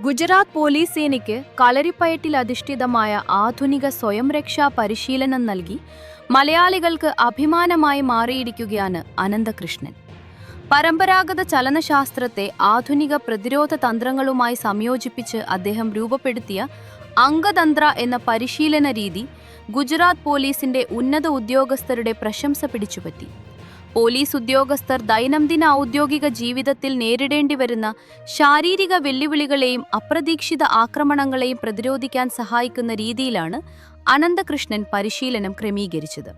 Gujarat police സേനയ്ക്ക് കളരിപ്പയറ്റിൽ അധിഷ്ഠിതമായ ആധുനിക സ്വയം രക്ഷാ പരിശീലനം നൽകി മലയാളികൾക്ക് അഭിമാനമായി മാറിയിരിക്കുകയാണ് അനന്തകൃഷ്ണൻ. പരമ്പരാഗത ചലനശാസ്ത്രത്തെ ആധുനിക പ്രതിരോധ തന്ത്രങ്ങളുമായി സംയോജിപ്പിച്ച് അദ്ദേഹം രൂപപ്പെടുത്തിയ അംഗതന്ത്ര എന്ന പരിശീലന രീതി ഗുജറാത്ത് പോലീസിന്റെ ഉന്നത ഉദ്യോഗസ്ഥരുടെ പ്രശംസ പിടിച്ചുപറ്റി. പോലീസ് ഉദ്യോഗസ്ഥർ ദൈനംദിന ഔദ്യോഗിക ജീവിതത്തിൽ നേരിടേണ്ടി വരുന്ന ശാരീരിക വെല്ലുവിളികളെയും അപ്രതീക്ഷിത ആക്രമണങ്ങളെയും പ്രതിരോധിക്കാൻ സഹായിക്കുന്ന രീതിയിലാണ് അനന്തകൃഷ്ണൻ പരിശീലനം ക്രമീകരിച്ചത്.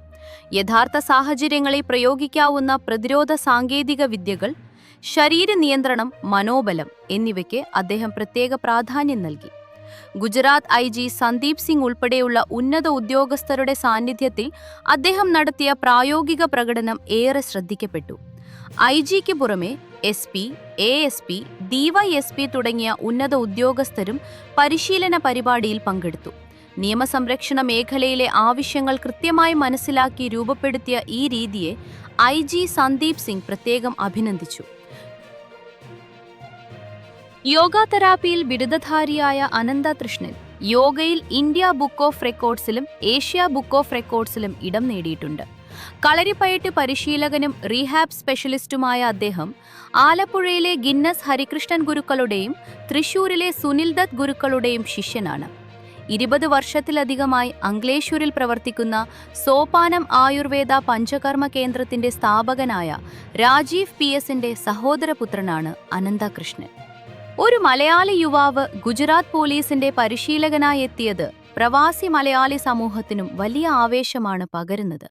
യഥാർത്ഥ സാഹചര്യങ്ങളിൽ പ്രയോഗിക്കാവുന്ന പ്രതിരോധ സാങ്കേതിക വിദ്യകൾ, ശരീര നിയന്ത്രണം, മനോബലം എന്നിവയ്ക്ക് അദ്ദേഹം പ്രത്യേക പ്രാധാന്യം നൽകി. ഗുജറാത്ത് IG സന്ദീപ് സിംഗ് ഉൾപ്പെടെയുള്ള ഉന്നത ഉദ്യോഗസ്ഥരുടെ സാന്നിധ്യത്തിൽ അദ്ദേഹം നടത്തിയ പ്രായോഗിക പ്രകടനം ഏറെ ശ്രദ്ധിക്കപ്പെട്ടു. IG-ക്ക് പുറമെ SP, ASP, DYSP തുടങ്ങിയ ഉന്നത ഉദ്യോഗസ്ഥരും പരിശീലന പരിപാടിയിൽ പങ്കെടുത്തു. നിയമസംരക്ഷണ മേഖലയിലെ ആവശ്യങ്ങൾ കൃത്യമായി മനസ്സിലാക്കി രൂപപ്പെടുത്തിയ ഈ രീതിയെ IG സന്ദീപ് സിംഗ് പ്രത്യേകം അഭിനന്ദിച്ചു. യോഗ തെറാപ്പിയിൽ ബിരുദധാരിയായ അനന്തകൃഷ്ണൻ യോഗയിൽ ഇന്ത്യ ബുക്ക് ഓഫ് റെക്കോർഡ്സിലും ഏഷ്യ ബുക്ക് ഓഫ് റെക്കോർഡ്സിലും ഇടം നേടിയിട്ടുണ്ട്. കളരിപ്പയറ്റ് പരിശീലകനും റീഹാബ് സ്പെഷ്യലിസ്റ്റുമായ അദ്ദേഹം ആലപ്പുഴയിലെ ഗിന്നസ് ഹരികൃഷ്ണൻ ഗുരുക്കളുടെയും തൃശൂരിലെ സുനിൽ ദത്ത് ഗുരുക്കളുടെയും ശിഷ്യനാണ്. 20 വർഷത്തിലധികമായി അങ്ക്ലേശ്വരിൽ പ്രവർത്തിക്കുന്ന സോപാനം ആയുർവേദ പഞ്ചകർമ്മ കേന്ദ്രത്തിന്റെ സ്ഥാപകനായ രാജീവ് PS-ന്റെ സഹോദരപുത്രനാണ് അനന്തകൃഷ്ണൻ. ഒരു മലയാളി യുവാവ് ഗുജറാത്ത് പോലീസിന്റെ പരിശീലകനായി എത്തിയത് പ്രവാസി മലയാളി സമൂഹത്തിനും വലിയ ആവേശമാണ് പകരുന്നത്.